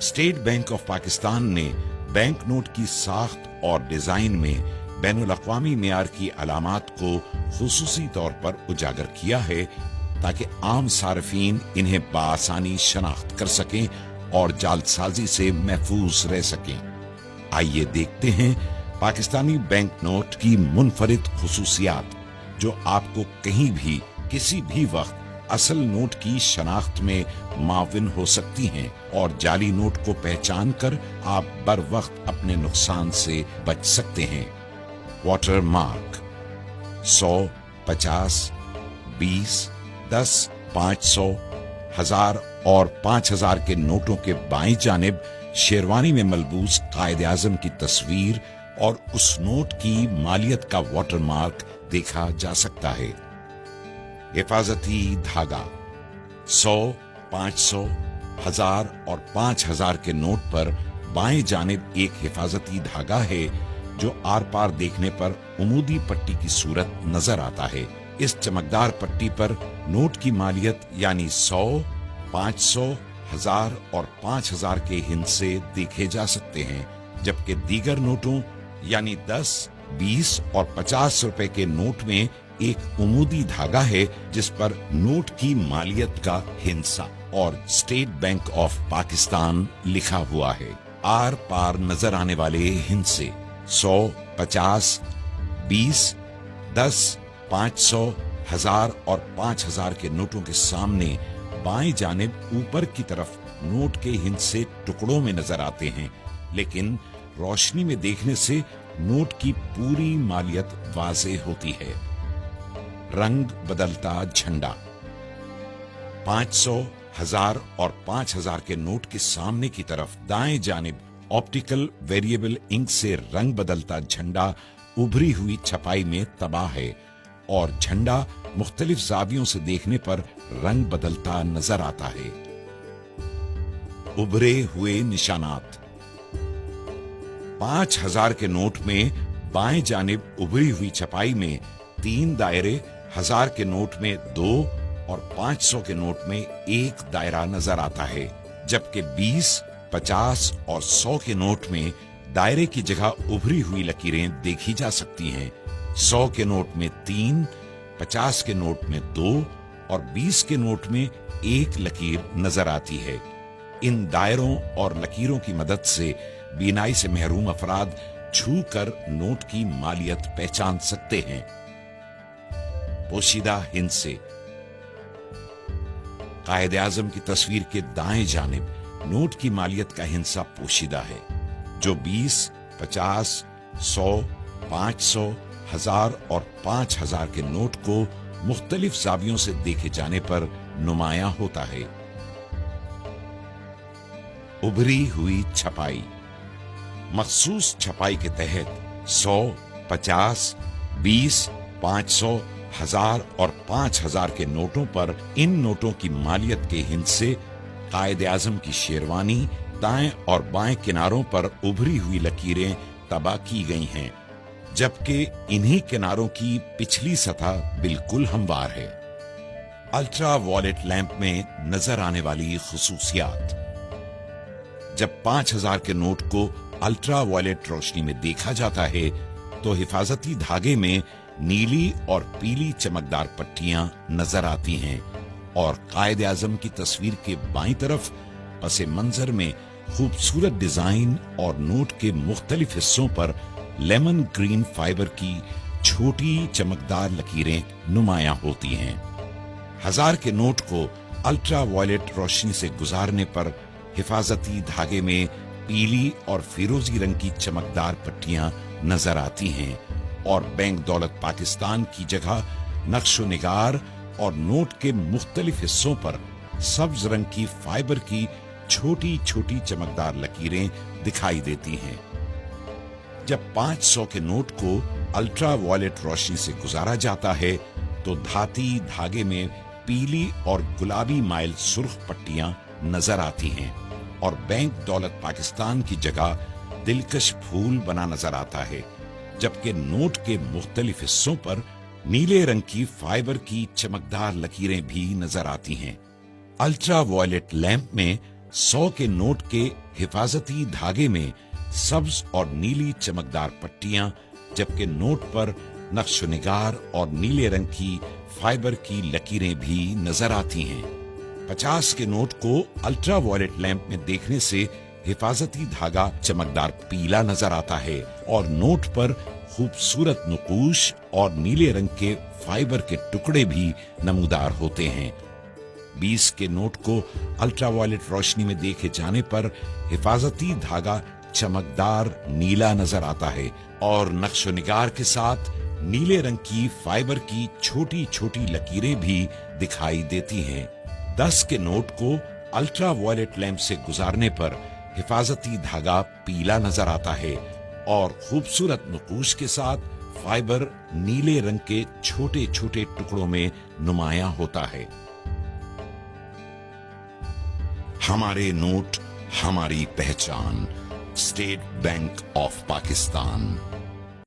State bank of Pakistan ने bank note की साख्त और डिजाइन में बैनुल-अक़वामी मेयार की अलामात को खुसूसी तौर पर उजागर किया है ताकि आम सार्फिन इन्हें बआसानी शनाख्त कर सकें और जालसाजी से महफूज रह सकें। आइए देखते हैं पाकिस्तानी बैंक नोट की मुनफरिद खुसूसियात जो आपको कहीं भी किसी भी वक्त असल नोट की शनाख्त में माविन हो सकती हैं और जाली नोट को पहचान कर आप बर वक्त अपने नुकसान से बच सकते हैं। वाटर मार्क 100, 50, 20, 10, 500, 1000 और 5000 के नोटों के बाईं जानिब शेरवानी में मलबूस कायदे आजम की तस्वीर और उस नोट की मालियत का वाटर मार्क देखा जा सकता है। हिफाजती धागा 100, 500, 1000 और 5000 के नोट पर बाएं जानिब एक हिफाजती धागा है जो आर पार देखने पर उमूदी पट्टी की सूरत नजर आता है। इस चमकदार पट्टी पर नोट की मालियत यानी 100, 500, 1000 और 5000 के हिस्से देखे जा सकते हैं, जबकि दीगर नोटों यानी 10, 20 और 50 रुपए के नोट में एक उमूदी धागा है जिस पर नोट की मालियत का हिस्सा और स्टेट बैंक ऑफ पाकिस्तान लिखा हुआ है। आर पार नजर आने वाले हिस्से 100, 50, 20, 10, 500, 1000 और 5000 के नोटों के सामने बाएं जानिब ऊपर की तरफ नोट के हिस्से टुकड़ों में नजर आते हैं, लेकिन रोशनी में देखने से नोट की पूरी मालियत वाज़ेह होती है। रंग बदलता झंडा 500, 1000 और 5000 के नोट के सामने की तरफ दाएं जानिब ऑप्टिकल वेरिएबल इंक से रंग बदलता झंडा उभरी हुई छपाई में तबाह है और झंडा मुख्तलिफ ज़ावियों से देखने पर रंग बदलता नजर आता है। उभरे हुए निशानात 5000 के नोट में बाएं जानिब उभरी हुई छपाई में 3 दायरे, 1000 के नोट में 2 और 500 के नोट में 1 दायरा नजर आता है, जबकि 20, 50 और 100 के नोट में दायरे की जगह उभरी हुई लकीरें देखी जा सकती हैं। 100 के नोट में 3, 50 के नोट में 2 और 20 के नोट में 1 लकीर नजर आती है। इन दायरों और लकीरों की मदद से बीनाई से महरूम अफराद छू कर नोट की मालियत पहचान सकते हैं। पोशीदा हिस्से कायदे आजम की तस्वीर के दाएं जानिब नोट की मालियत का हिस्सा पोशीदा है, जो 20, 50, 100, 500, 1000 और 5000 के नोट को मुख्तलिफ ज़ावियों से देखे जाने पर नुमायां होता है। उभरी हुई छपाई मखसूस छपाई के तहत 100, 50, 20, 500, 1000 और 5000 के नोटों पर इन नोटों की मालियत के हिस्से कायदे आजम की शेरवानी दाएं और बाएं किनारों पर उभरी हुई लकीरें तबाह की गई हैं, जबकि इन्हीं किनारों की पिछली सतह बिल्कुल हमवार है। अल्ट्रा वॉयलेट लैंप में नजर आने वाली खुसूसियात जब 5000 के नोट को अल्ट्रा वॉयलेट रोशनी में देखा जाता है तो हिफाजती धागे में नीली और पीली चमकदार पट्टियां नजर आती हैं और कायदे आजम की तस्वीर के बाईं तरफ पसे मंजर में खूबसूरत डिजाइन और नोट के मुख्तलिफ हिस्सों पर लेमन ग्रीन फाइबर की छोटी चमकदार लकीरें नुमायां होती हैं। 1000 के नोट को अल्ट्रा वॉयलेट रोशनी से गुजारने पर हिफाजती धागे में पीली और फिरोजी रंग की चमकदार पट्टियां नजर आती हैं और बैंक दौलत पाकिस्तान की जगह नक्शो निगार और नोट के मुख्तलिफ हिस्सों पर सब्ज रंग की फाइबर की छोटी छोटी चमकदार लकीरें दिखाई देती हैं। जब 500 के नोट को अल्ट्रा वॉयलेट रोशनी से गुजारा जाता है तो धाती धागे में पीली और गुलाबी माइल सुर्ख पट्टियां नजर आती हैं और बैंक दौलत पाकिस्तान की जगह दिलकश फूल बना नजर आता है, जबकि नोट के मुख्तलिफ हिस्सों पर नीले रंग की फाइबर की चमकदार लकीरें भी नजर आती हैं। अल्ट्रा वॉयलेट लैंप में 100 के नोट के हिफाजती धागे में सब्ज और नीली चमकदार पट्टियां, जबकि नोट पर नक्श-ओ-निगार और नीले रंग की फाइबर की लकीरें भी नजर आती हैं। 50 के नोट को अल्ट्रा वायलेट लैंप में देखने से हिफाजती धागा चमकदार पीला नजर आता है और नोट पर खूबसूरत नुकूश और नीले रंग के फाइबर के टुकड़े भी नमूदार होते हैं। 20 के नोट को अल्ट्रा वायलेट रोशनी में देखे जाने पर हिफाजती धागा चमकदार नीला नजर आता है और नक्श-ओ-निगार के साथ नीले रंग की फाइबर की छोटी छोटी लकीरें भी दिखाई देती हैं। 10 के नोट को अल्ट्रा वायलेट लैंप से गुजारने पर हिफाजती धागा पीला नजर आता है और खूबसूरत नुकूश के साथ फाइबर नीले रंग के छोटे छोटे टुकड़ों में नुमायां होता है। हमारे नोट, हमारी पहचान। State bank of Pakistan.